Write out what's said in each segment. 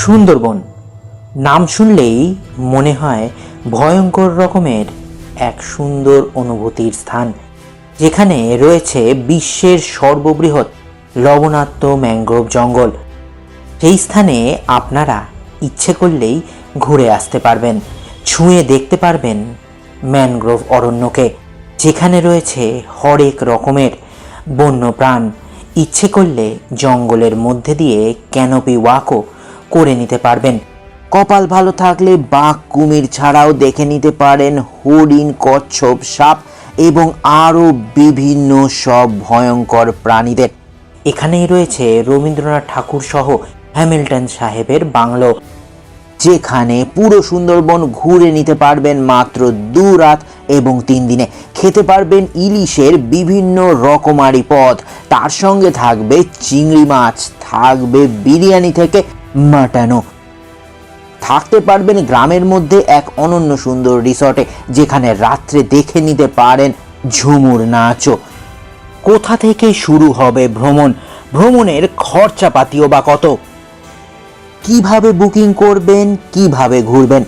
সুন্দরবন নাম শুনলেই মনে হয় ভয়ঙ্কর রকমের এক সুন্দর অনুভূতির স্থান, যেখানে রয়েছে বিশ্বের সর্ববৃহৎ লবণাক্ত ম্যানগ্রোভ জঙ্গল। সেই স্থানে আপনারা ইচ্ছে করলেই ঘুরে আসতে পারবেন, ছুঁয়ে দেখতে পারবেন ম্যানগ্রোভ অরণ্যকে, যেখানে রয়েছে হরেক রকমের বন্যপ্রাণ। ইচ্ছে করলে জঙ্গলের মধ্যে দিয়ে ক্যানোপি ওয়াকও করে নিতে পারবেন। কপাল ভালো থাকলে বাঘ কুমির ছাড়াও দেখে নিতে পারেন হরিণ, কচ্ছপ, সাপ এবং আরও বিভিন্ন সব ভয়ঙ্কর প্রাণীদের। এখানেই রয়েছে রবীন্দ্রনাথ ঠাকুর সহ হ্যামিল্টন সাহেবের বাংলো, যেখানে পুরো সুন্দরবন ঘুরে নিতে পারবেন মাত্র 2 রাত এবং 3 দিনে। খেতে পারবেন ইলিশের বিভিন্ন রকমারি পদ, তার সঙ্গে থাকবে চিংড়ি মাছ, থাকবে বিরিয়ানি থেকে মাটনও। থাকতে পারবেন গ্রামের মধ্যে এক অনন্য সুন্দর রিসর্টে, যেখানে রাত্রে দেখে নিতে পারেন ঝুমুর নাচও। কোথা থেকে শুরু হবে ভ্রমণের খরচাপাতিও বা কত, কিভাবে বুকিং করবেন, কিভাবে ঘুরবেন,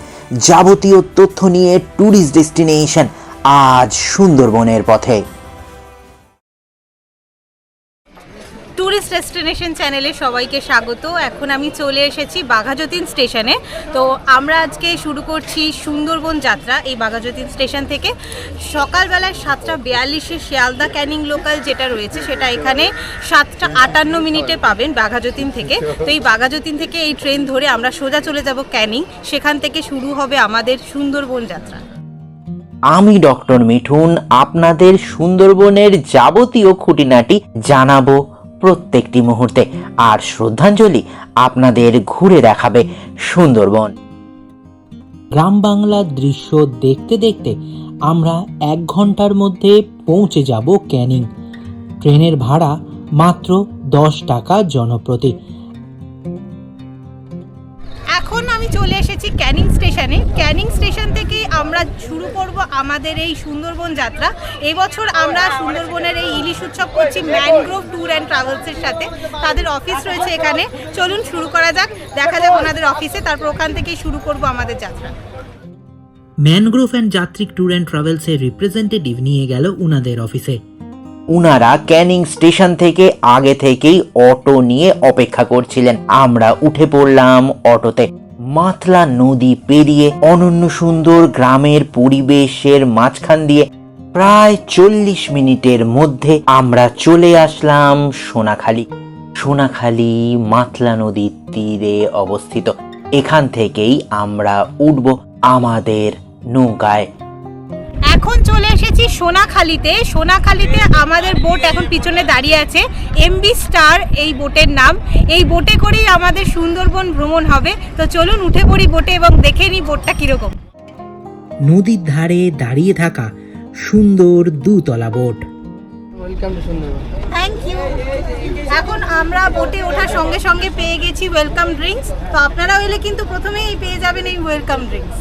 যাবতীয় তথ্য নিয়ে ট্যুরিস্ট ডেস্টিনেশন আজ সুন্দরবনের পথে। ট্যুরিস্ট ডেস্টিনেশন চ্যানেলে সবাইকে স্বাগত। এখন আমি চলে এসেছি বাঘাযতীন স্টেশনে। তো আমরা আজকে শুরু করছি সুন্দরবন যাত্রা এই বাঘাযতীন স্টেশন থেকে। সকালবেলায় 7:42-এ শিয়ালদা ক্যানিং লোকাল যেটা রয়েছে সেটা এখানে 7:58 পাবেন বাঘাযতীন থেকে। তো এই বাঘাযতীন থেকে এই ট্রেন ধরে আমরা সোজা চলে যাব ক্যানিং, সেখান থেকে শুরু হবে আমাদের সুন্দরবন যাত্রা। আমি ডক্টর মিঠুন আপনাদের সুন্দরবনের যাবতীয় খুঁটিনাটি জানাবো প্রত্যেকটি মুহূর্তে, আর শ্রদ্ধাঞ্জলি আপনাদের ঘুরে দেখাবে সুন্দরবন। গ্রাম বাংলার দৃশ্য দেখতে দেখতে আমরা 1 ঘন্টার মধ্যে পৌঁছে যাব ক্যানিং। ট্রেনের ভাড়া মাত্র 10 টাকা জনপ্রতি। এখন আমি চলে এসেছি ক্যানিং স্টেশনে। ক্যানিং স্টেশন থেকে আমরা শুরু করব আমাদের এই সুন্দরবন যাত্রা। এবছর আমরা সুন্দরবনের এই ইলিশ উৎসব করছি ম্যানগ্রোভ ট্যুর অ্যান্ড ট্রাভেলসের সাথে। তাদের অফিস রয়েছে এখানে, চলুন শুরু করা যাক, দেখা যাক ওনাদের অফিসে, তারপর ওখান থেকেই শুরু করব আমাদের যাত্রা। Mangrove and Jatrik tour and ট্রাভেলসের রিপ্রেজেন্টেটিভ নিয়ে গেল উনাদের অফিসে। উনারা ক্যানিং স্টেশন থেকে আগে থেকেই অটো নিয়ে অপেক্ষা করছিলেন। আমরা উঠে পড়লাম অটোতে। মাতলা নদী পেরিয়ে অনন্য সুন্দর গ্রামের পরিবেশের মাঝখান দিয়ে প্রায় 40 মিনিটের মধ্যে আমরা চলে আসলাম সোনাখালি মাতলা নদীর তীরে অবস্থিত। এখান থেকেই আমরা উঠব আমাদের নৌকায়। এখন চলে এসেছি সোনাখালিতে আমাদের বোট এখন পিছনে দাঁড়িয়ে আছে, এমবি স্টার এই বোটের নাম। এই বোটে করেই আমাদের সুন্দরবন ভ্রমণ হবে। তো চলুন উঠে পড়ি বোটে এবং দেখে নিই বোটটা কিরকম। নদীর ধারে দাঁড়িয়ে থাকা সুন্দর 2 তলা boat. Welcome to Sundarban. Thank you. এখন আমরা বোটে ওঠার সঙ্গে সঙ্গে পেয়ে গেছি ওয়েলকাম ড্রিঙ্কস। তো আপনারা এলে কিন্তু প্রথমেই পেয়ে যাবেন এই ওয়েলকাম ড্রিঙ্কস।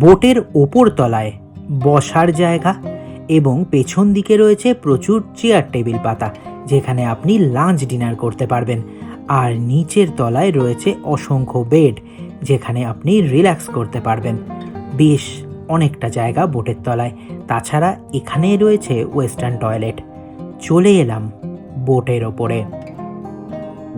বোটের ওপর তলায় বসার জায়গা এবং পেছন দিকে রয়েছে প্রচুর চেয়ার টেবিল পাতা, যেখানে আপনি লাঞ্চ ডিনার করতে পারবেন। আর নিচের তলায় রয়েছে অসংখ্য বেড, যেখানে আপনি রিল্যাক্স করতে পারবেন। বেশ অনেকটা জায়গা বোটের তলায়। তাছাড়া এখানে রয়েছে ওয়েস্টার্ন টয়লেট। চলে এলাম বোটের ওপরে।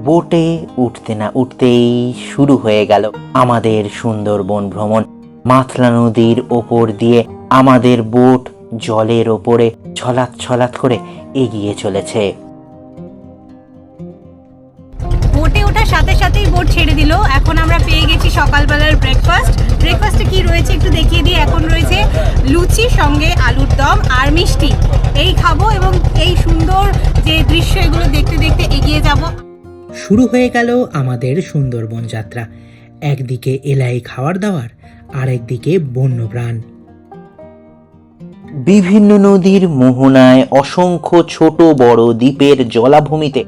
বোটে উঠতে না উঠতেই শুরু হয়ে গেল আমাদের সুন্দরবন ভ্রমণ। মাতলা নদীর ওপর দিয়ে আমাদের বোট জলের ওপরে ছলাৎ করে এগিয়ে চলেছে। বোটে ওঠার সাথে সাথেই বোট ছেড়ে দিল। এখন আমরা পেয়ে গেছি সকালবেলার ব্রেকফাস্টে কি রয়েছে একটু দেখিয়ে দিই। এখন রয়েছে লুচি, সঙ্গে আলুর দম আর মিষ্টি। এই খাবো এবং এই সুন্দর যে দৃশ্য এগুলো দেখতে দেখতে এগিয়ে যাব। শুরু হয়ে গেল আমাদের সুন্দরবন যাত্রা। একদিকে এলাই খাওয়ার দাওয়ার, আর একদিকে বন্যপ্রাণ। বিভিন্ন নদীর মোহনায় অসংখ্য ছোট বড় দ্বীপের জলাভূমিতে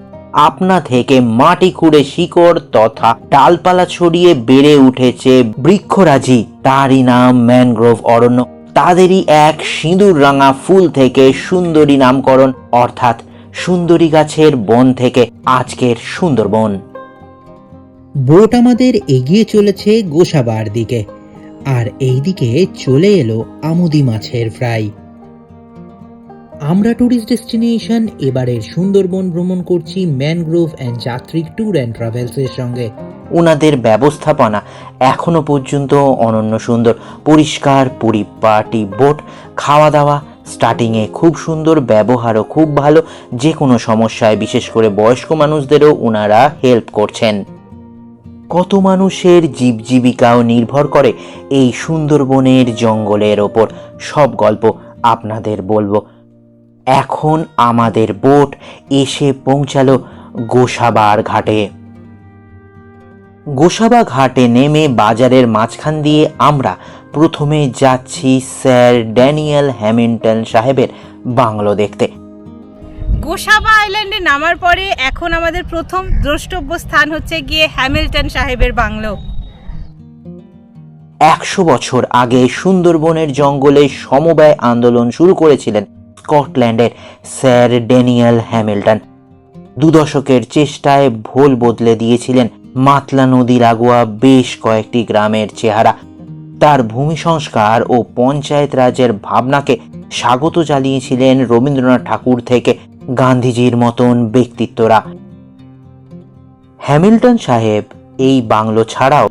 আপনা থেকে মাটি খুঁড়ে শিকড় তথা ডালপালা ছড়িয়ে বেড়ে উঠেছে বৃক্ষরাজি। তারই নাম ম্যানগ্রোভ অরণ্য। তাদেরই এক সিঁদুর রাঙা ফুল থেকে সুন্দরী নামকরণ, অর্থাৎ সুন্দরী গাছের বন থেকে আজকের সুন্দরবন। বোট আমাদের এগিয়ে চলেছে গোসাবার দিকে, আর এই দিকে চলে এলো আমুদি মাছের ফ্রাই। আমরা ট্যুরিস্ট ডেস্টিনেশন এবারের সুন্দরবন ভ্রমণ করছি mangrove and Jatrik tour and ট্রাভেলসের সঙ্গে। ওনাদের ব্যবস্থাপনা এখনো পর্যন্ত অনন্য সুন্দর, পরিষ্কার পরিপাটি বোট, খাওয়া দাওয়া স্টার্টিংয়ে খুব সুন্দর, ব্যবহারও খুব ভালো। যে কোনো সমস্যায় বিশেষ করে বয়স্ক মানুষদেরও ওনারা হেল্প করছেন। কত মানুষের জীবজীবিকাও নির্ভর করে এই সুন্দরবনের জঙ্গলের ওপর, সব গল্প আপনাদের বলবো। এখন আমাদের বোট এসে পৌঁছালো গোসাবার ঘাটে। গোসাবা ঘাটে নেমে বাজারের মাঝখান দিয়ে আমরা প্রথমে যাচ্ছি স্যার ড্যানিয়েল হ্যামিল্টন সাহেবের বাংলো দেখতে। গোসাবা আইল্যান্ডে নামার পরে এখন আমাদের প্রথম দ্রষ্টব্য স্থান হচ্ছে গিয়ে হ্যামিল্টন সাহেবের বাংলো। 100 বছর আগে সুন্দরবনের জঙ্গলে সমবায় আন্দোলন শুরু করেছিলেন স্কটল্যান্ডের স্যার ড্যানিয়েল হ্যামিল্টন। 2 দশকের চেষ্টায় ভোল বদলে দিয়েছিলেন মাতলা নদী লাগোয়া বেশ কয়েকটি গ্রামের চেহারা। তার ভূমি সংস্কার ও পঞ্চায়েত রাজের ভাবনাকে স্বাগত জানিয়েছিলেন রবীন্দ্রনাথ ঠাকুর থেকে গান্ধীজির মতন ব্যক্তিত্বরা। হ্যামিল্টন সাহেব এই বাংলো ছাড়াও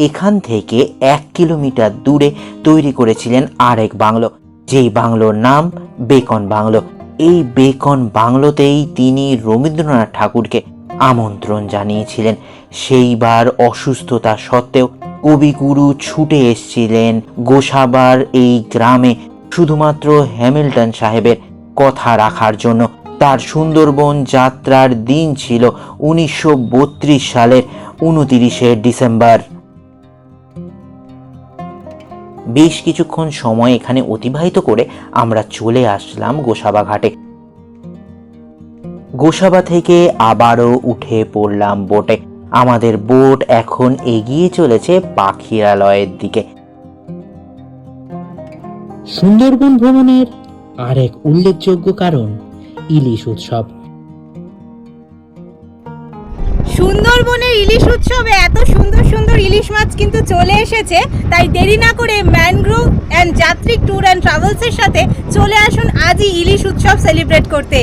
এখান থেকে 1 কিলোমিটার দূরে তৈরি করেছিলেন আরেক বাংলো, যেই বাংলোর নাম বেকন বাংলো। এই বেকন বাংলোতেই তিনি রবীন্দ্রনাথ ঠাকুরকে আমন্ত্রণ জানিয়েছিলেন। সেইবার অসুস্থতা সত্ত্বেও কবিগুরু ছুটে এসেছিলেন গোসাবার এই গ্রামে শুধুমাত্র হ্যামিল্টন সাহেবের কথা রাখার জন্য। তার সুন্দরবন যাত্রার দিন ছিল 1932 সালের 29শে ডিসেম্বর। বেশ কিছুক্ষণ সময় এখানে অতিবাহিত করে আমরা চলে আসলাম গোসাবা ঘাটে। গোসাবা থেকে আবারও উঠে পড়লাম বোটে। আমাদের বোট এখন এগিয়ে চলেছে পাখিরালয়ের দিকে। সুন্দরবন ভ্রমণের আরেক উল্লেখযোগ্য কারণ ইলিশ উৎসব। সুন্দরবনের ইলিশ উৎসবে এত সুন্দর সুন্দর ইলিশ মাছ কিন্তু চলে এসেছে, তাই দেরি না করে mangrove and Jatrik tour and ট্রাভেলসের সাথে চলে আসুন আজই ইলিশ উৎসব সেলিব্রেট করতে।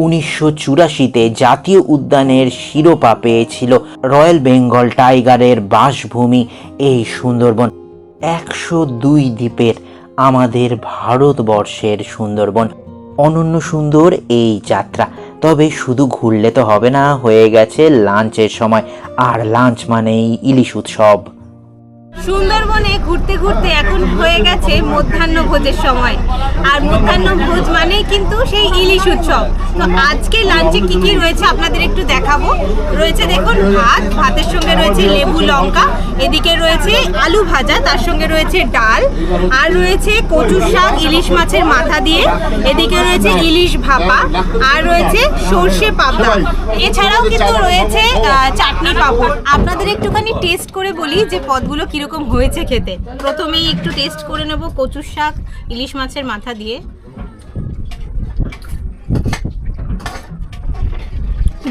1984-তে জাতীয় উদ্যানের শিরোপা পেয়েছিল রয়্যাল বেঙ্গল টাইগারের বাসভূমি এই সুন্দরবন। 102 দ্বীপের আমাদের ভারতবর্ষের সুন্দরবন। অনন্য সুন্দর এই যাত্রা। তবে শুধু ঘুরলে তো হবে না, হয়ে গেছে লাঞ্চের সময়, আর লাঞ্চ মানেই ইলিশ উৎসব। সুন্দরবনে ঘুরতে ঘুরতে এখন হয়ে গেছে মধ্যাহ্ন ভোজের সময়, আর মধ্যাহ্ন ভোজ মানেই কিন্তু সেই ইলিশ উৎসব। তো আজকে লাঞ্চে কি কি রয়েছে আপনাদের একটু দেখাবো। রয়েছে দেখুন ভাতের সঙ্গে রয়েছে লেবু লঙ্কা, এদিকে রয়েছে আলু ভাজা, তার সঙ্গে রয়েছে ডাল, আর রয়েছে কচু শাক ইলিশ মাছের মাথা দিয়ে, এদিকে রয়েছে ইলিশ ভাপা, আর রয়েছে সর্ষে পাবদা। এছাড়াও কিন্তু রয়েছে চাটনি পাঁপড়। আপনাদের একটুখানি টেস্ট করে বলি যে পদগুলো কিরকম হয়েছে খেতে। প্রথমেই একটু টেস্ট করে নেব কচুর শাক ইলিশ মাছের মাথা দিয়ে।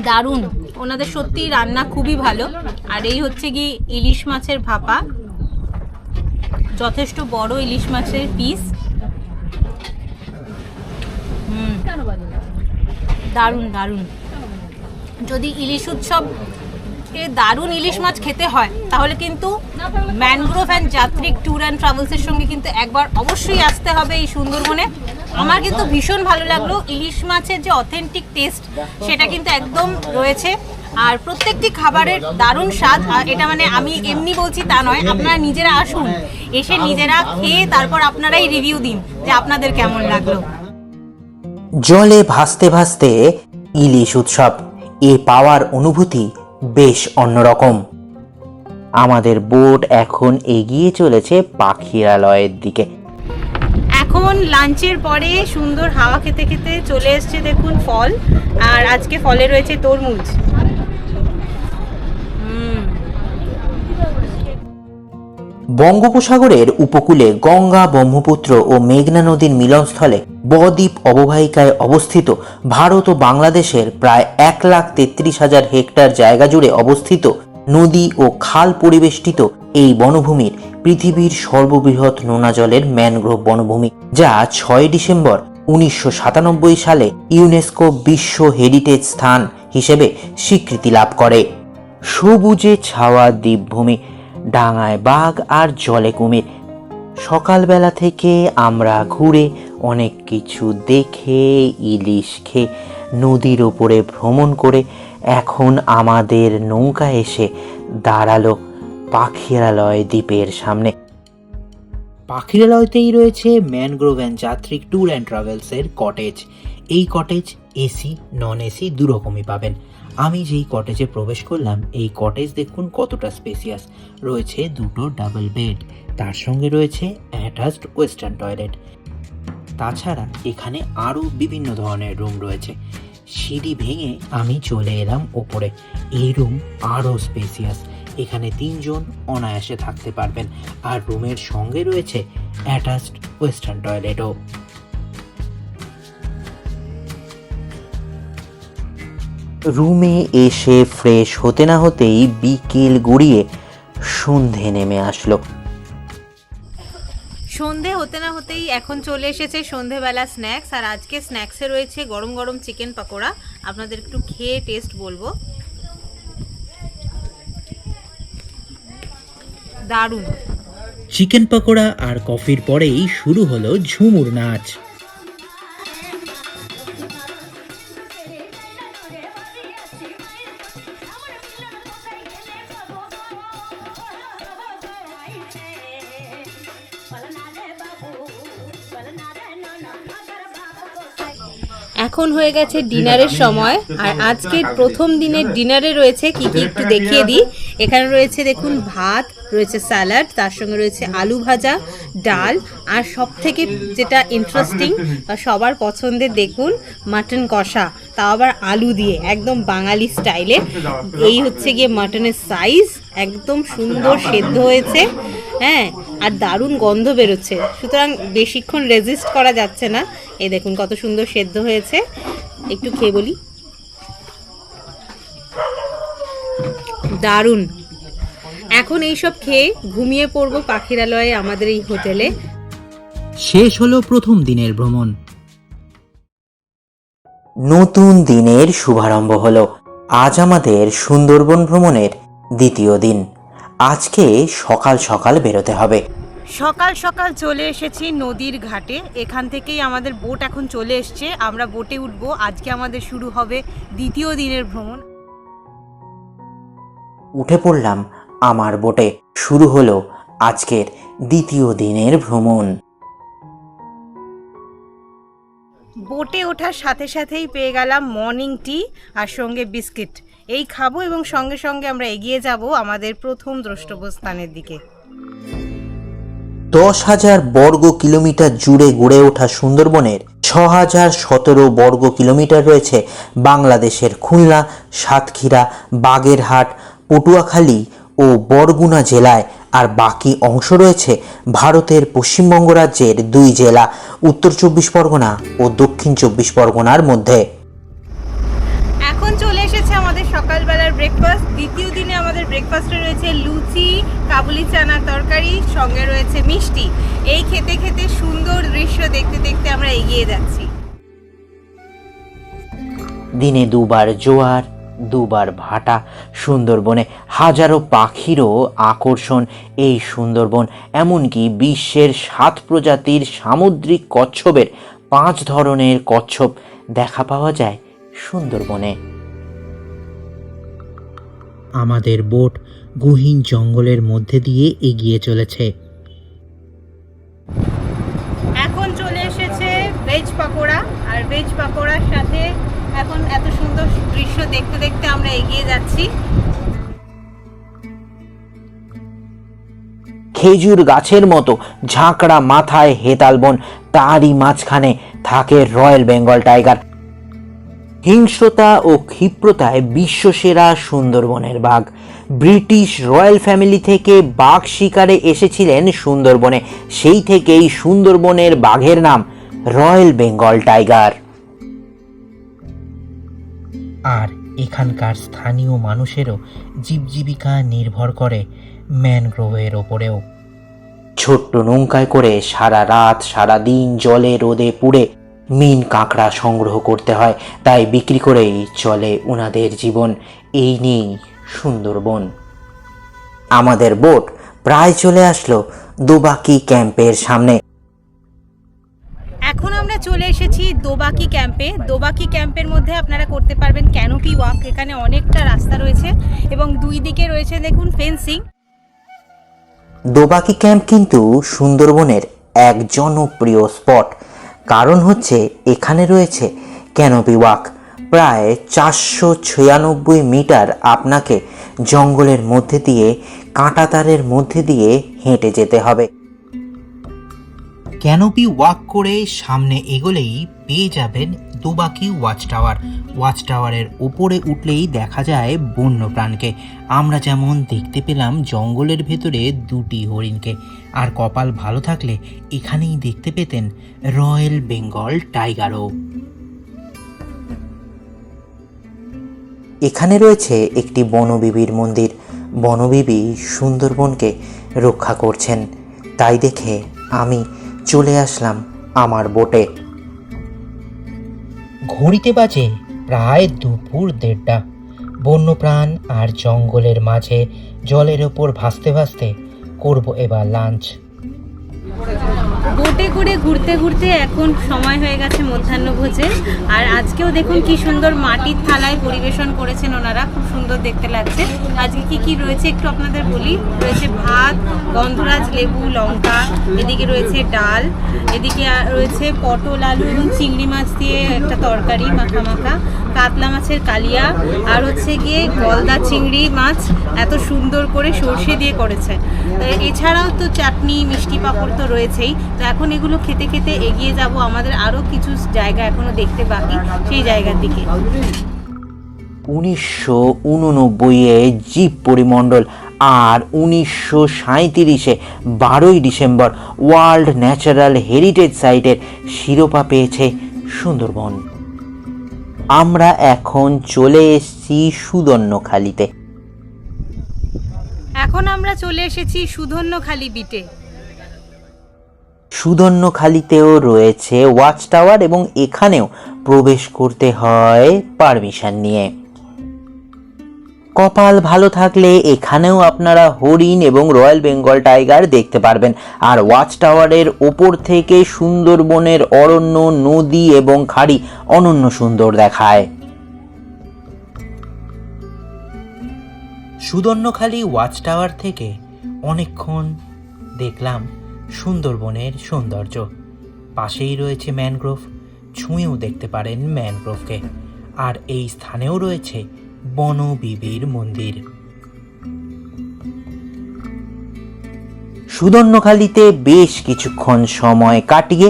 দারুণ, ওনাদের সত্যি রান্না খুবই ভালো। আর এই হচ্ছে কি ইলিশ মাছের ভাপা, যথেষ্ট বড় ইলিশ মাছের পিস। দারুণ দারুণ। যদি ইলিশ উৎসব দারুণ ইলিশ মাছ খেতে হয় তাহলে কিন্তু mangrove and Jatrik tour and ট্রাভেলসের সঙ্গে কিন্তু একবার অবশ্যই আসতে হবে এই সুন্দরবনে। আমার কিন্তু ভীষণ ভালো লাগলো, ইলিশ মাছের যে অথেন্টিক টেস্ট সেটা কিন্তু একদম রয়েছে। আর প্রত্যেকটি খাবারের দারুণ স্বাদ। আর এটা মানে আমি এমনি বলছি তা নয়, আপনারা নিজেরা আসুন, এসে নিজেরা খেয়ে তারপর আপনারাই রিভিউ দিন যে আপনাদের কেমন লাগলো। জলে ভাসতে ভাসতে ইলিশ উৎসব, এ পাওয়ার অনুভূতি বেশ অন্যরকম। আমাদের বোট এখন এগিয়ে চলেছে পাখিরালয়ের দিকে। এখন লাঞ্চের পরে সুন্দর হাওয়া খেতে খেতে চলে এসছে দেখুন ফল, আর আজকে ফলে রয়েছে তরমুজ। বঙ্গোপসাগরের উপকূলে গঙ্গা, ব্রহ্মপুত্র ও মেঘনা নদীর মিলনস্থলে বদ্বীপ অববাহিকায় অবস্থিত ভারত ও বাংলাদেশের প্রায় 1,33,000 হেক্টর জায়গা জুড়ে অবস্থিত নদী ও খাল পরিবেষ্টিত এই বনভূমির পৃথিবীর সর্ববৃহৎ নোনা জলের ম্যানগ্রোভ বনভূমি, যা 6 ডিসেম্বর 1997 সালে ইউনেস্কো বিশ্ব হেরিটেজ স্থান হিসেবে স্বীকৃতি লাভ করে। সবুজে ছাওয়া দ্বীপভূমি, ডাঙায় বাঘ আর জলে কুমির। সকালবেলা থেকে আমরা ঘুরে অনেক কিছু দেখে, ইলিশ খেয়ে, নদীর ওপরে ভ্রমণ করে এখন আমাদের নৌকা এসে দাঁড়ালো পাখিরালয় দ্বীপের সামনে। পাখিরালয়তেই রয়েছে mangrove and Jatrik tour and ট্রাভেলসের কটেজ। এই কটেজ এসি, নন এসি দুরকমই পাবেন। আমি যেই কটেজে প্রবেশ করলাম, এই কটেজ দেখুন কতটা স্পেসিয়াস। রয়েছে দুটো ডাবল বেড, তার সঙ্গে রয়েছে অ্যাটাচড ওয়েস্টার্ন টয়লেট। তাছাড়া এখানে আরও বিভিন্ন ধরনের রুম রয়েছে। সিঁড়ি ভেঙে আমি চলে এলাম ওপরে। এই রুম আরও স্পেসিয়াস, এখানে 3 জন অনায়াসে থাকতে পারবেন, আর রুমের সঙ্গে রয়েছে অ্যাটাচড ওয়েস্টার্ন টয়লেটও। রুমে এসে ফ্রেশ হতে না হতেই বিকেল গড়িয়ে সন্ধে নেমে আসলো। সন্ধে হতে না হতেই এখন চলে এসেছে সন্ধেবেলা স্ন্যাক্স, আর আজকে স্ন্যাক্সে রয়েছে গরম গরম চিকেন পকোড়া। আপনাদের একটু খেয়ে টেস্ট বলবো, দারুণ। চিকেন পকোড়া আর কফির পরেই শুরু হলো ঝুমুর নাচ। এখন হয়ে গেছে ডিনারের সময়, আর আজকের প্রথম দিনের ডিনারে রয়েছে কি কি একটু দেখিয়ে দিই। এখানে রয়েছে দেখুন ভাত, রয়েছে স্যালাড, তার সঙ্গে রয়েছে আলু ভাজা, ডাল, আর সব থেকে যেটা ইন্টারেস্টিং বা সবার পছন্দের দেখুন মাটন কষা, তাও আবার আলু দিয়ে, একদম বাঙালি স্টাইলে। এই হচ্ছে গিয়ে মাটনের সাইজ, একদম সুন্দর সেদ্ধ হয়েছে, হ্যাঁ, আর দারুণ গন্ধ বেরোচ্ছে, সুতরাং বেশিক্ষণ রেজিস্ট করা যাচ্ছে না। এই দেখুন কত সুন্দর সেদ্ধ হয়েছে, একটু খেয়ে বলি, দারুণ। এখন এইসব খেয়ে ঘুমিয়ে পড়বো পাখিরালয়ে আমাদের এই হোটেলে। শেষ হলো প্রথম দিনের ভ্রমণ। নতুন দিনের শুভারম্ভ হলো। আজ আমাদের সুন্দরবন ভ্রমণের দ্বিতীয় দিন। আজকে সকাল সকাল বেরোতে হবে। সকাল সকাল চলে এসেছি নদীর ঘাটে, এখান থেকেই আমাদের বোট এখন চলে এসছে, আমরা বোটে উঠবো। আজকে আমাদের শুরু হবে দ্বিতীয় দিনের ভ্রমণ। উঠে পড়লাম আমার বোটে। শুরু হলো আজকের দ্বিতীয় দিনের ভ্রমণ। বোটে ওঠার সাথে সাথেই পেয়ে গেলাম মর্নিং টি আর সঙ্গে বিস্কিট। এই খাবো এবং সঙ্গে সঙ্গে আমরা এগিয়ে যাব আমাদের প্রথম দ্রষ্টব্য স্থানের দিকে। 10,000 বর্গ কিলোমিটার জুড়ে গড়ে ওঠা সুন্দরবনের 6,017 বর্গ কিলোমিটার রয়েছে বাংলাদেশের খুলনা, সাতক্ষীরা, বাগেরহাট, পটুয়াখালী ও বরগুনা জেলায়, আর বাকি অংশ রয়েছে ভারতের পশ্চিমবঙ্গ রাজ্যের 2 জেলা, উত্তর 24 পরগনা ও দক্ষিণ 24 পরগনার মধ্যে। এখন চলে এসেছে আমাদের সকালবেলার ব্রেকফাস্ট। দ্বিতীয় দিনে আমাদের ব্রেকফাস্টে রয়েছে লুচি, কাবুলি চানা তরকারি, সঙ্গে রয়েছে মিষ্টি। এই খেতে খেতে সুন্দর দৃশ্য দেখতে দেখতে আমরা এগিয়ে যাচ্ছি। দিনে 2 বার জোয়ার, 2 বার ভাটা। সুন্দরবনে হাজারো পাখিরও আকর্ষণ এই সুন্দরবন। এমনকি বিশ্বের 7 প্রজাতির সামুদ্রিক কচ্ছপের 5 ধরনের কচ্ছপ দেখা পাওয়া যায় সুন্দরবনে। আমাদের বোট গহীন জঙ্গলের মধ্যে দিয়ে এগিয়ে চলেছে। এখন চলে এসেছে ভেজ পাকোড়া, আর ভেজ পাকোড়ার সাথে এখন এত সুন্দর দৃশ্য দেখতে দেখতে আমরা এগিয়ে যাচ্ছি। খেজুর গাছের মতো ঝাঁকড়া মাথায় হেতাল বন, তারই মাঝখানে থাকে রয়্যাল বেঙ্গল টাইগার। হিংস্রতা ও ক্ষিপ্রতায় বিশ্বসেরা সুন্দরবনের বাঘ। ব্রিটিশ রয়্যাল ফ্যামিলি থেকে বাঘ শিকারে এসেছিলেন সুন্দরবনে, সেই থেকেই সুন্দরবনের বাঘের নাম রয়্যাল বেঙ্গল টাইগার। আর এখানকার স্থানীয় মানুষেরও জীবজীবিকা নির্ভর করে ম্যানগ্রোভের ওপরেও। ছোট্ট নৌকায় করে সারা রাত সারা দিন জলে রোদে পুড়ে মিন কাঁকড়া সংগ্রহ করতে হয়, তাই বিক্রি করেই চলে ওনাদের জীবন। এই নিয়েই সুন্দরবন। আমাদের বোট প্রায় চলে আসলো দোবাকি ক্যাম্পের সামনে। এখন আমরা চলে এসেছি দোবাকি ক্যাম্পে। দোবাকি ক্যাম্পের মধ্যে আপনারা করতে পারবেন ক্যানোপি ওয়াক। এখানে অনেকটা রাস্তা রয়েছে এবং দুই দিকে রয়েছে দেখুন ফেন্সিং। দোবাকি ক্যাম্প কিন্তু সুন্দরবনের এক জনপ্রিয় স্পট, কারণ হচ্ছে এখানে রয়েছে ক্যানোপি ওয়াক। প্রায় 496 মিটার আপনাকে জঙ্গলের মধ্যে দিয়ে, কাঁটাতারের মধ্যে দিয়ে হেঁটে যেতে হবে। ক্যানোপি ওয়াক করে সামনে এগোলেই পেয়ে যাবেন দোবাকি ওয়াচ টাওয়ার। ওয়াচ টাওয়ারের ওপরে উঠলেই দেখা যায় বন্যপ্রাণকে। আমরা যেমন দেখতে পেলাম জঙ্গলের ভেতরে দুটি হরিণকে, আর কপাল ভালো থাকলে এখানেই দেখতে পেতেন রয়্যাল বেঙ্গল টাইগারও। এখানে রয়েছে একটি বনবিবির মন্দির। বনবিবি সুন্দরবনকে রক্ষা করছেন, তাই দেখে আমি চলে আসলাম আমার বোটে। ঘড়িতে বাজে প্রায় দুপুর 1:30। বন্যপ্রাণ আর জঙ্গলের মাঝে জলের ওপর ভাসতে ভাসতে করব এবার লাঞ্চ। বোটে করে ঘুরতে ঘুরতে এখন সময় হয়ে গেছে মধ্যাহ্নভোজের। আর আজকেও দেখুন কি সুন্দর মাটির থালায় পরিবেশন করেছেন ওনারা, খুব সুন্দর দেখতে লাগছে। আজকে কি কি রয়েছে একটু আপনাদের বলি। রয়েছে ভাত, গন্ধরাজ লেবু, লঙ্কা, এদিকে রয়েছে ডাল, এদিকে রয়েছে পটল, আলু এবং চিংড়ি মাছ দিয়ে একটা তরকারি মাখা মাখা, কাতলা মাছের কালিয়া, আর হচ্ছে গিয়ে গলদা চিংড়ি মাছ এত সুন্দর করে সর্ষে দিয়ে করেছে। এছাড়াও তো চাটনি, মিষ্টি পাঁপড় তো রয়েছেই। তো এখন এগুলো খেতে খেতে এগিয়ে যাব, আমাদের আরও কিছু জায়গা এখনো দেখতে বাকি, সেই জায়গার দিকে। 1989-এ জীব পরিমণ্ডল আর 1937-এ 12ই ডিসেম্বর ওয়ার্ল্ড ন্যাচারাল হেরিটেজ সাইটের শিরোপা পেয়েছে সুন্দরবন। আমরা এখন চলে এসেছি সুদর্ণখালিতে। এখন আমরা চলে এসেছি সুধন্যখালি বিটে। সুদর্ণখালিতেও রয়েছে ওয়াচ টাওয়ার এবং এখানেও প্রবেশ করতে হয় পারমিশন নিয়ে। কপাল ভালো থাকলে এখানেও আপনারা হরিণ এবং রয়্যাল বেঙ্গল টাইগার দেখতে পারবেন। আর ওয়াচ টাওয়ারের ওপর থেকে সুন্দরবনের অরণ্য, নদী এবং খাড়ি অনন্য সুন্দর দেখায়। সুদর্ণখালি ওয়াচ টাওয়ার থেকে অনেকক্ষণ দেখলাম সুন্দরবনের সৌন্দর্য। পাশেই রয়েছে ম্যানগ্রোভ, ছুঁয়েও দেখতে পারেন ম্যানগ্রোভকে। আর এই স্থানেও রয়েছে বনবিবির মন্দির। সুদর্ণখালিতে বেশ কিছুক্ষণ সময় কাটিয়ে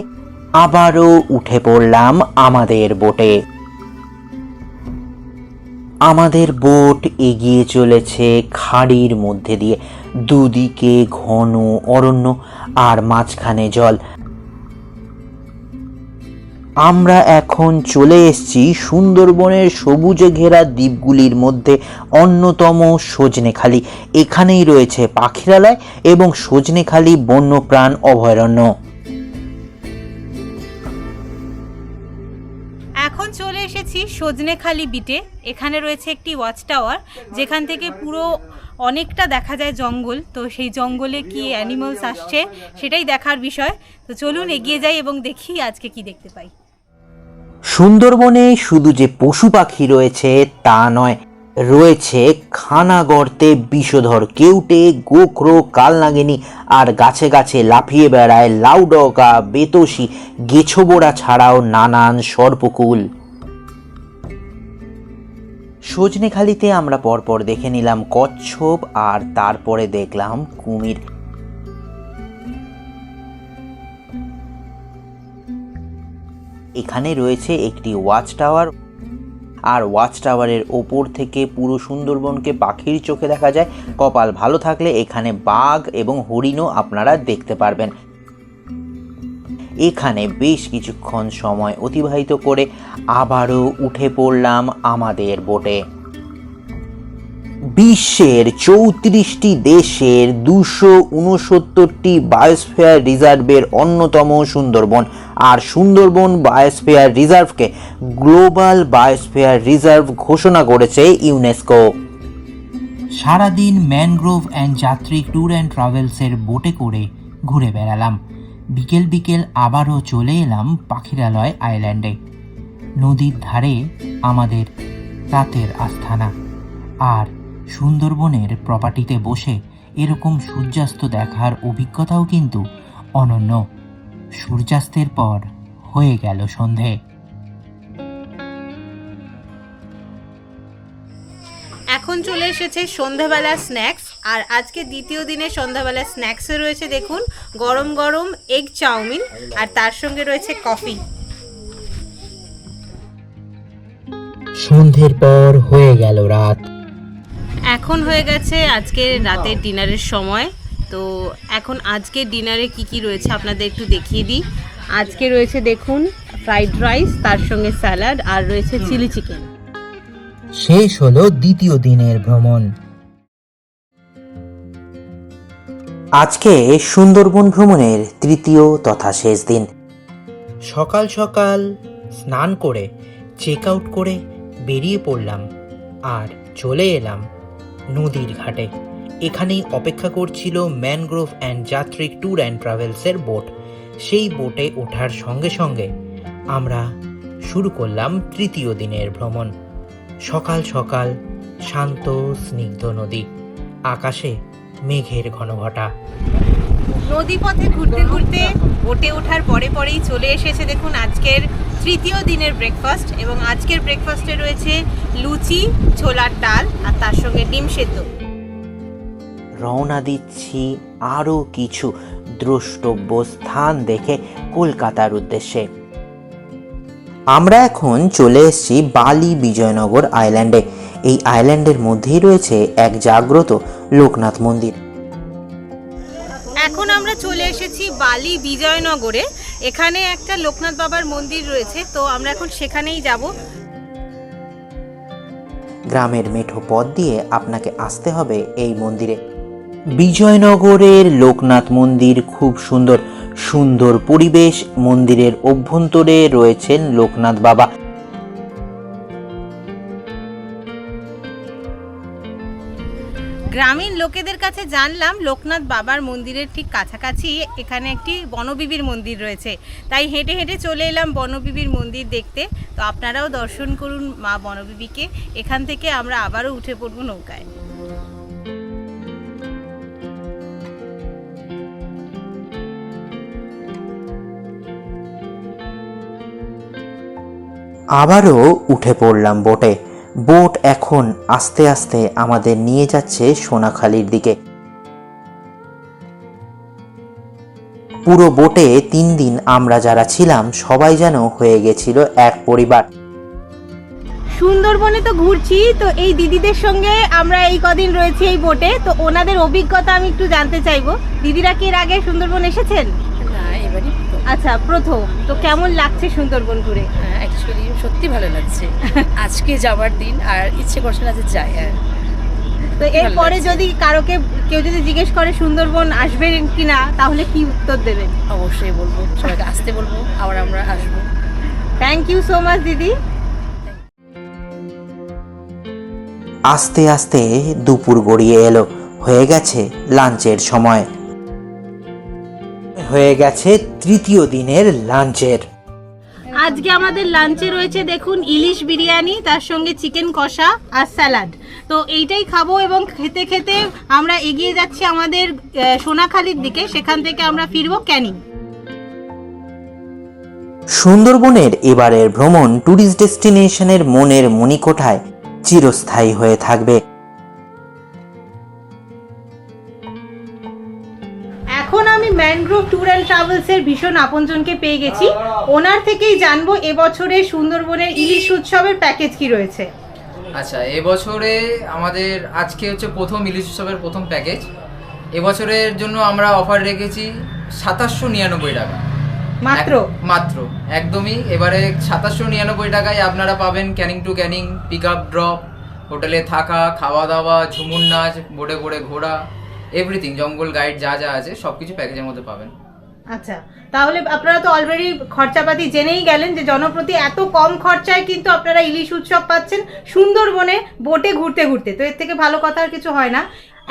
আবারও উঠে পড়লাম আমাদের বোটে। আমাদের বোট এগিয়ে চলেছে খাড়ির মধ্যে দিয়ে, দুদিকে ঘন অরণ্য আর মাঝখানে জল। আমরা এখন চলে এসেছি সুন্দরবনের সবুজে ঘেরা দ্বীপগুলির মধ্যে অন্যতম সজনেখালি। এখানেই রয়েছে পাখিরালয় এবং সজনেখালি বন্যপ্রাণ অভয়ারণ্য। এখন চলে এসেছি সজনেখালি বিটে। এখানে রয়েছে একটি ওয়াচ টাওয়ার, যেখান থেকে পুরো অনেকটা দেখা যায় জঙ্গল। তো সেই জঙ্গলে কি অ্যানিমালস আসছে সেটাই দেখার বিষয়। তো চলুন এগিয়ে যাই এবং দেখি আজকে কি দেখতে পাই। সুন্দরবনে শুধু যে পশু পাখি রয়েছে তা নয়, রয়েছে খানা গর্তে বিষধর কেউটে, গোখরো, কালনাগিনী, আর গাছে গাছে লাফিয়ে বেড়ায় লাউডকা, বেতসী, গেছোবোড়া ছাড়াও নানান সর্পকুল। সজনেখালিতে আমরা পরপর দেখে নিলাম কচ্ছপ আর তারপরে দেখলাম কুমির। এখানে রয়েছে একটি ওয়াচ টাওয়ার। আর ওয়াচ টাওয়ারের ওপর থেকে পুরো সুন্দরবনকে পাখির চোখে দেখা যায়। কপাল ভালো থাকলে এখানে বাঘ এবং হরিণও আপনারা দেখতে পারবেন। এখানে বেশ কিছুক্ষণ সময় অতিবাহিত করে আবারও উঠে পড়লাম আমাদের বোটে। বিশ্বের 34টি দেশের 269টি বায়োস্ফিয়ার রিজার্ভের অন্যতম সুন্দরবন, আর সুন্দরবন বায়োস্ফিয়ার রিজার্ভকে গ্লোবাল বায়োস্ফিয়ার রিজার্ভ ঘোষণা করেছে ইউনেস্কো। সারাদিন mangrove and Jatrik tour and ট্রাভেলসের বোটে করে ঘুরে বেড়ালাম। বিকেল বিকেল আবারও চলে এলাম পাখিরালয় আইল্যান্ডে। নদীর ধারে আমাদের রাতের আস্থানা, আর সুন্দরবনের প্রপার্টিতে বসে এরকম সূর্যাস্ত দেখার অভিজ্ঞতাও কিন্তু অনন্য। সূর্যাস্তের পর হয়ে গেল সন্ধে। এখন চলে এসেছে সন্ধ্যাবেলা স্ন্যাক্স, আর আজকে দ্বিতীয় দিনের সন্ধ্যাবেলা স্ন্যাক্সে রয়েছে দেখুন গরম গরম এগ চাউমিন, আর তার সঙ্গে রয়েছে কফি। সন্ধ্যের পর হয়ে গেল রাত। এখন হয়ে গেছে আজকে রাতের ডিনারের সময়। তো এখন আজকে ডিনারে কি কি রয়েছে আপনাদের একটু দেখিয়ে দিই। আজকে রয়েছে দেখুন ফ্রাইড রাইস, তার সঙ্গে স্যালাড, আর রয়েছে চিলি চিকেন। শেষ হলো দ্বিতীয় দিনের ভ্রমণ। আজকে সুন্দরবন ভ্রমণের তৃতীয় তথা শেষ দিন। সকাল সকাল স্নান করে চেক আউট করে বেরিয়ে পড়লাম আর চলে এলাম নদীর ঘাটে। এখানেই অপেক্ষা করছিল mangrove and Jatrik tour and ট্রাভেলসের বোট। সেই বোটে ওঠার সঙ্গে সঙ্গে আমরা শুরু করলাম তৃতীয় দিনের ভ্রমণ। সকাল সকাল শান্ত স্নিগ্ধ নদী, আকাশে মেঘের ঘনঘটা। নদীপথে ঘুরতে ঘুরতে বোটে ওঠার পরে পরেই চলে এসেছে দেখুন আজকের তৃতীয় দিনের ব্রেকফাস্ট, এবং আজকের ব্রেকফাস্টে রয়েছে লুচি, ছোলার ডাল, আর তার সঙ্গে ডিম সেদ্ধ। রওনা দিচ্ছি আরও কিছু দ্রষ্টব্য স্থান দেখে কলকাতার উদ্দেশ্যে। আমরা এখন চলে এসেছি বালি বিজয়নগর আইল্যান্ডে। এই আইল্যান্ডের মধ্যেই রয়েছে এক জাগ্রত লোকনাথ মন্দির। এখন আমরা চলে এসেছি বালি বিজয়নগরে। এখানে একটা লোকনাথ বাবার মন্দির রয়েছে, তো আমরা এখন সেখানেই যাব। গ্রামের মেঠো পথ দিয়ে আপনাকে আসতে হবে এই মন্দিরে। বিজয়নগরের লোকনাথ মন্দির খুব সুন্দর, সুন্দর পরিবেশ। মন্দিরের অভ্যন্তরে রয়েছেন লোকনাথ বাবা। গ্রামীণ লোকেদের কাছে জানলাম লোকনাথ বাবার মন্দিরের ঠিক কাছাকাছি এখানে একটি বনবিবির মন্দির রয়েছে, তাই হেঁটে হেঁটে চলে এলাম বনবিবির মন্দির দেখতে। তো আপনারাও দর্শন করুন মা বনবিবিকে। এখান থেকে আমরা আবারও উঠে পড়ব নৌকায়। আবারও উঠে পড়লাম বোটে। বোট এখন আস্তে আস্তে আমাদের নিয়ে যাচ্ছে সোনাখালির দিকে। পুরো বোটে 3 দিন আমরা যারা ছিলাম সবাই যেন হয়ে গেছিল এক পরিবার। সুন্দরবনে তো ঘুরছি, তো এই দিদিদের সঙ্গে আমরা এই কদিন রয়েছি এই বোটে, তো ওনাদের অভিজ্ঞতা আমি একটু জানতে চাইবো। দিদিরা কি এর আগে সুন্দরবন এসেছেন? না, এবারই তো। আচ্ছা, প্রথম। তো কেমন লাগছে সুন্দরবন ঘুরে? অ্যাকচুয়ালি সত্যি ভালো লাগছে। আজকে যাওয়ার দিন, আর ইচ্ছে করছে না যে যাই। আর তো এরপরে যদি কেউ যদি জিজ্ঞেস করে সুন্দরবন আসবেন কিনা, তাহলে কি উত্তর দেবেন? অবশ্যই বলবো, সবাইকে আসতে বলবো, আবার আমরা আসবো। থ্যাংক ইউ সো মাচ দিদি। আস্তে আস্তে দুপুর গড়িয়ে এলো, হয়ে গেছে লাঞ্চের সময়। হয়ে গেছে তৃতীয় দিনের লাঞ্চের। আজকে আমাদের লাঞ্চে রয়েছে দেখুন ইলিশ বিরিয়ানি, তার সঙ্গে চিকেন কষা আর স্যালাড। তো এইটাই খাবো, এবং খেতে খেতে আমরা এগিয়ে যাচ্ছি আমাদের সোনাখালির দিকে। সেখান থেকে আমরা ফিরবো ক্যানিং। সুন্দরবনের এবারের ভ্রমণ ট্যুরিস্ট ডেস্টিনেশনের মনের মণিকোঠায় চিরস্থায়ী হয়ে থাকবে। এখন আমি ম্যানগ্রোভ ট্যুর অ্যান্ড অ্যান্ড ট্রাভেলসের ভীষণ আপনজনকে পেয়ে গেছি, ওনার থেকেই জানবো এবছরের সুন্দরবনের ইলিশ উৎসবের প্যাকেজ কি রয়েছে। আচ্ছা, এবছরে আমাদের আজকে হচ্ছে প্রথম ইলিশ উৎসবের প্রথম প্যাকেজ। এবছরের জন্য আমরা অফার রেখেছি 2799 টাকা মাত্র মাত্র একদমই। এবারে 2799 টাকায় আপনারা পাবেন Canning to Canning, pick up drop, হোটেলে থাকা, খাওয়া দাওয়া, ঝুমুর নাচ, বোটে করে ঘোরা, এভরিথিং, জঙ্গল গাইড যা যা আছে সব কিছু প্যাকেজের মধ্যে পাবেন। আচ্ছা, তাহলে আপনারা তো অলরেডি খরচাপাতি জেনেই গেলেন যে জনপ্রতি এত কম খরচায় কিন্তু আপনারা ইলিশ উৎসব পাচ্ছেন সুন্দরবনে বোটে ঘুরতে ঘুরতে, তো এর থেকে ভালো কথা আর কিছু হয় না।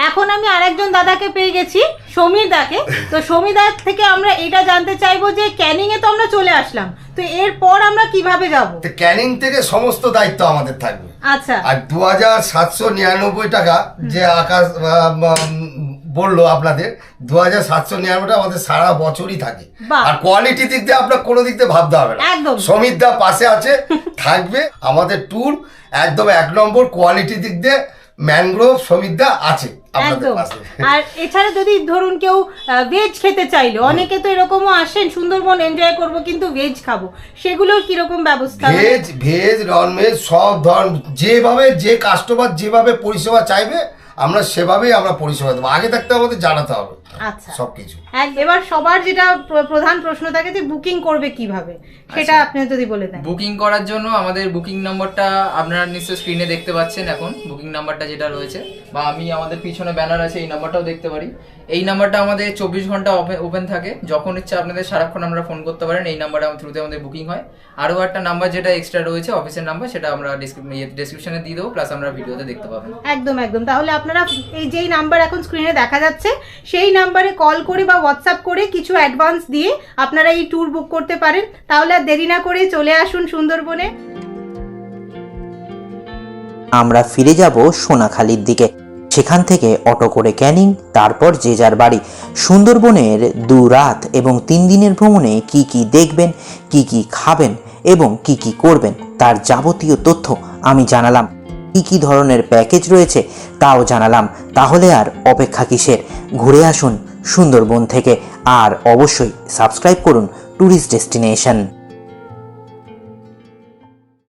এখন আমি আরেকজন দাদাকে পেয়ে গেছি, সমীর দাকে। তো সমীর দার থেকে আমরা এটা জানতে চাইবো যে ক্যানিং এ তো আমরা চলে আসলাম, তো এরপর আমরা কিভাবে যাব? তো ক্যানিং থেকে সমস্ত দায়িত্ব আমাদের থাকবে। আচ্ছা, আর 2799 টাকা যে আকাশ বললো আপনাদের, 2799 আমাদের সারা বছরই থাকে। বাহ। আর কোয়ালিটি দিক দিয়ে আপনার কোনো দিক দিয়ে ভাবতে হবে না, একদম। সমীর দা পাশে আছে, থাকবে। আমাদের ট্যুর একদম 1 নম্বর, কোয়ালিটি দিক দিয়ে ম্যানগ্রোভ সমীর দা আছে আপনাদের একদম। পাশে। আর এছাড়া যদি ধরুন কেউ ভেজ খেতে চাইলো, অনেকে তো এরকমও আসেন সুন্দরবন এনজয় করব কিন্তু ভেজ খাবো, সেগুলোর কিরকম ব্যবস্থা? ভেজ নন ভেজ সব ধরন, যেভাবে যে কাস্টমার যেভাবে পরিষেবা চাইবে আমরা সেভাবেই আমরা পরিষেবা দেবো। আগে থাকতে আমাদের জানাতে হবে আচ্ছা, সবকিছু। এবার সবার যেটা প্রধান প্রশ্ন থাকে যে বুকিং করবে কিভাবে, সেটা আচ্ছা। আপনি যদি বলে দেন। বুকিং করার জন্য আমাদের বুকিং নাম্বারটা আপনারা নিশ্চয়ই স্ক্রিনে দেখতে পাচ্ছেন। এখন বুকিং নাম্বারটা যেটা রয়েছে, বা আমি আমাদের পিছনে ব্যানার আছে এই নাম্বারটাও দেখতে পারি। এই নাম্বারটা আমাদের 24 ঘন্টা ওপেন থাকে, যখন ইচ্ছা আপনাদের সারাক্ষণ আমরা ফোন করতে পারেন। এই নাম্বারটা থ্রুতে আমাদের বুকিং হয়। আরও একটা নাম্বার যেটা এক্সট্রা রয়েছে অফিসের নাম্বার, সেটা আমরা ডেসক্রিপশনে দিয়ে দেবো, প্লাস আমরা ভিডিওতে দেখতে পাবেন। একদম একদম। তাহলে আপনারা এই যেই নাম্বার এখন স্ক্রিনে দেখা যাচ্ছে সেই নাম্বারে কল করে বা হোয়াটসঅ্যাপ করে কিছু অ্যাডভান্স দিয়ে আপনারা এই ট্যুর বুক করতে পারেন। তাহলে আর দেরি না করে চলে আসুন সুন্দরবনে। আমরা ফিরে যাব সোনাখালীর দিকে। সেখান থেকে অটো করে ক্যানিং, তারপর যে যার বাড়ি। সুন্দরবনের 2 রাত এবং 3 দিনের ভ্রমণে কি কি দেখবেন, কি কি খাবেন এবং কি কি করবেন তার যাবতীয় তথ্য আমি জানালাম। কি কি ধরনের প্যাকেজ রয়েছে তাও জানালাম। তাহলে আর অপেক্ষা কিসের? ঘুরে আসুন সুন্দরবন থেকে, আর অবশ্যই সাবস্ক্রাইব করুন ট্যুরিস্ট ডেস্টিনেশন।